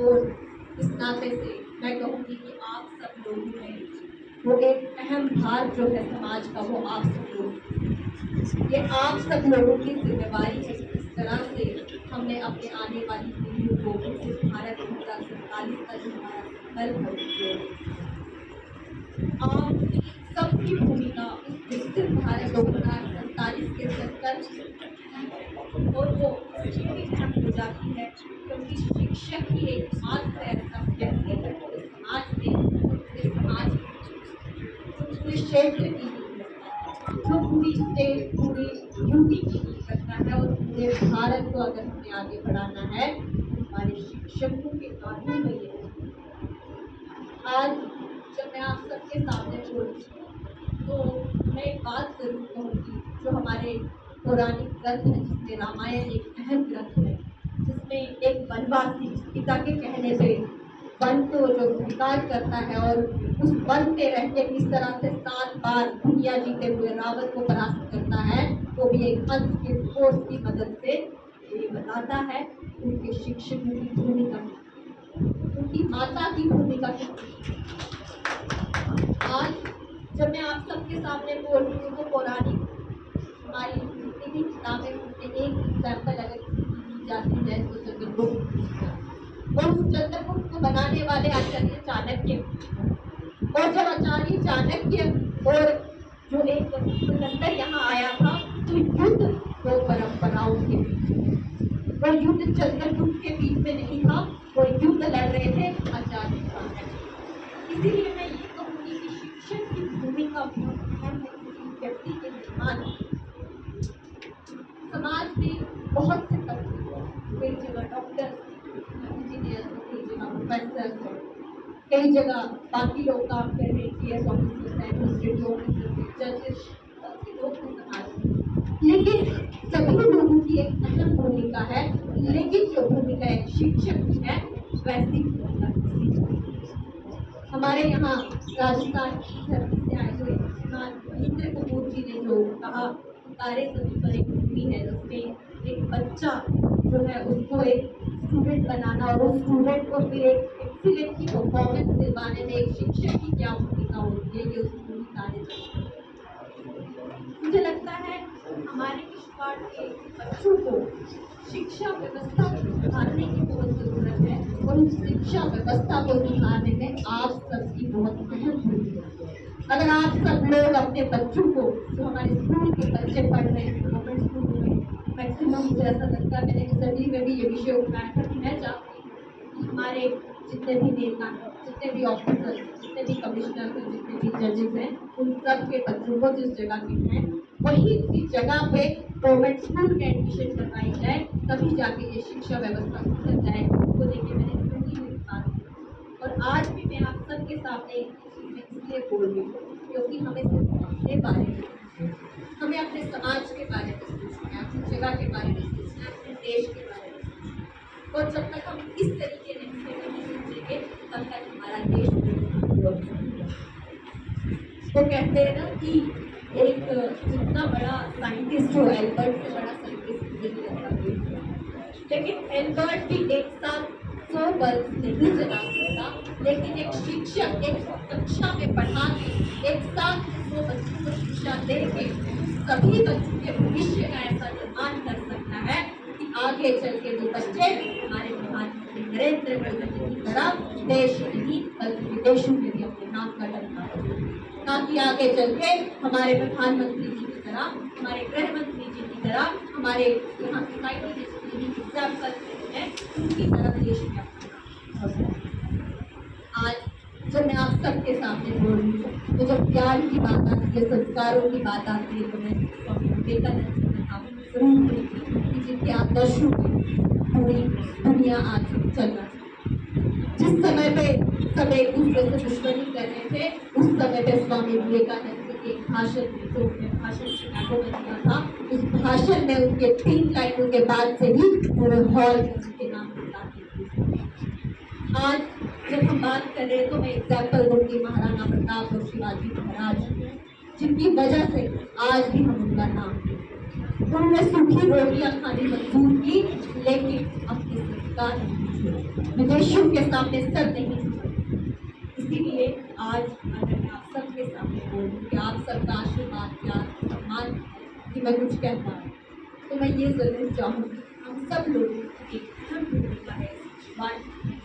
और इस नाते से मैं कहूँगी कि आप सब लोगों में वो एक अहम भाग जो है समाज का, वो आप सब लोग, ये आप सब लोगों की जिम्मेवारी है कि इस तरह से हमने अपने आने वाली पीढ़ियों को भारत 2047 का जो हमारा संकल्प है, आप सबकी भूमिका विकसित भारत 2047 के संकल्प और वो हो जाती है, क्योंकि शिक्षक ही एक मात्र ऐसा व्यक्ति है पूरे समाज में, पूरे समाज पूरे क्षेत्र की जो पूरी स्टेट, पूरी यूपी की करता है, और पूरे भारत को अगर हमें आगे बढ़ाना है तो हमारे शिक्षकों के कानून में ये आज जब मैं आप सबके सामने बोल रही हूँ तो मैं एक बात जरूर कहूँगी, जो हमारे पौराणिक ग्रंथ है जिसमें रामायण एक अहम ग्रंथ है, जिसमें एक वनवासी पिता के कहने पे वन को जो स्वीकार करता है और उस वन पे रह के किस तरह से 7 बार दुनिया जीते हुए रावण को परास्त करता है, वो भी एक अंश के फोर्स की मदद से ये बताता है उनके शिक्षकों की भूमिका, उनकी माता की भूमिका। आज जब मैं आप सबके सामने बोल रही हूँ तो पौराणिक हमारी जितनी भी किताबें उनसे एक एग्जाम्पल अगर दी जाती है तो चंद्रगुप्त, और उस चंद्रगुप्त को बनाने वाले आचार्य चाणक्य, और जब आचार्य चाणक्य और जो एक सिकंदर यहाँ आया था तो युद्ध दो परंपराओं के बीच, वो युद्ध चंद्रगुप्त के बीच में नहीं था, वो युद्ध लड़ रहे थे आचार्य चाणक्य। इसीलिए मैं ये कहूँगी कि शिक्षक की भूमिका बहुत अहम है किसी व्यक्ति के निर्माण में। समाज में बहुत से तत्व, कई जगह डॉक्टर, इंजीनियर, कई जगह प्रोफेसर, कई जगह बाकी लोग काम कर रहे हैं, PS ऑफिसर्स हैं, एडमिनिस्ट्रेटिव ऑफिसर्स, जजेस, सभी लोग हैं समाज में, लेकिन सभी लोगों की एक अहम भूमिका है, लेकिन जो भूमिका एक शिक्षक की है वैसी भूमिका हमारे यहाँ राजस्थान की धरती से आए हुए महेंद्र कपूर जी ने जो कहा, तारे सभी पर एक मूवी है जिसमें एक बच्चा जो है उसको एक स्टूडेंट बनाना और उस स्टूडेंट को फिर एक एक्सीलेंट की परफॉर्मेंस दिलवाने में एक शिक्षक की क्या भूमिका होती है, ये उस मूवी तारे सभी। मुझे लगता है हमारे किशोर के बच्चों को शिक्षा व्यवस्था को सुधारने की बहुत जरूरत है, और उस शिक्षा व्यवस्था को सुधारने में आप सबकी बहुत अहम भूमिका है। अगर आप सब लोग अपने बच्चों को, जो हमारे स्कूल के बच्चे पढ़ रहे हैं गवर्नमेंट स्कूल में, मैक्सिमम मुझे ऐसा लगता है, मैंने स्टडी में भी ये विषय उठाया था कि मैं चाहती हूँ कि हमारे जितने भी नेता, जितने भी ऑफिसर, जितने भी कमिश्नर, जितने भी जजेस हैं, उन सब के बच्चों को जिस जगह के हैं वही उसी जगह पे गवर्नमेंट स्कूल में एडमिशन करवाई जाए, तभी जाके ये शिक्षा व्यवस्था सुधर जाए। उसको लेके मैंने स्टडी में बात की, और आज भी मैं आप सबके सामने इसलिए बोल रही हूँ क्योंकि हमें सिर्फ अपने बारे में, हमें अपने समाज के बारे में सोचना है, अपनी जगह के बारे में सोचना है, अपने देश के बारे में सोचना है, और जब तक हम इस तरीके से नहीं सोचेंगे तब तक हमारा देश तो कहते हैं ना कि एक जितना बड़ा साइंटिस्ट हो, एल्बर्ट से बड़ा साइंटिस्ट नहीं रहता, लेकिन एल्बर्ट भी एक साथ 100 बल्ब नहीं जला सकता, लेकिन एक शिक्षक एक कक्षा में पढ़ा के एक साथ 100 बच्चों को शिक्षा दे के सभी बच्चों के भविष्य का ऐसा निर्माण कर सकता है कि आगे चल के वो बच्चे हमारे प्रधानमंत्री नरेंद्र मोदी की तरह देश नहीं बल्कि विदेशों में भी अपने नाम का डंका ताकि आगे चल के हमारे प्रधानमंत्री जी की तरह, हमारे गृह मंत्री जी की तरह, हमारे यहाँ सोसाइटी के एग्जाम्पल हैं उनकी तरह देश में अपना। आज जब मैं आप सबके सामने बोल रही हूँ तो जब ज्ञान की बात आती है, संस्कारों की बात आती है, तो मैं स्वामी विवेकानंद जी का नाम जरूर लूँगी कि जिनके आदर्शों की पूरी दुनिया आज चल रहा है। जिस समय पे सब एक दूसरे से दुश्मनी कर रहे थे, उस समय पे स्वामी विवेकानंद के एक भाषण में, जो उन्होंने भाषण शिकागो में दिया था, उस भाषण में उनके 3 लाइनों के बाद से ही पूरे हॉल में उनके नाम बता दी। आज जब हम बात कर रहे हैं तो मैं एग्जाम्पल दूंगी महाराणा प्रताप और शिवाजी महाराज, जिनकी वजह से आज भी हम उनका नाम, उन्होंने सूखी रोटियां खानी मंजूर की लेकिन अपने संस्कार थे, विदेशियों के सामने सर नहीं झुका। इसीलिए आज अगर मैं आप सबके सामने बोलूँ कि आप सबका आशीर्वाद प्यार सम्मान कि मैं कुछ कह पाऊँ, तो मैं ये ज़रूर चाहूँगी हम सब लोग एक अहम भूमिका है इस आशीर्वाद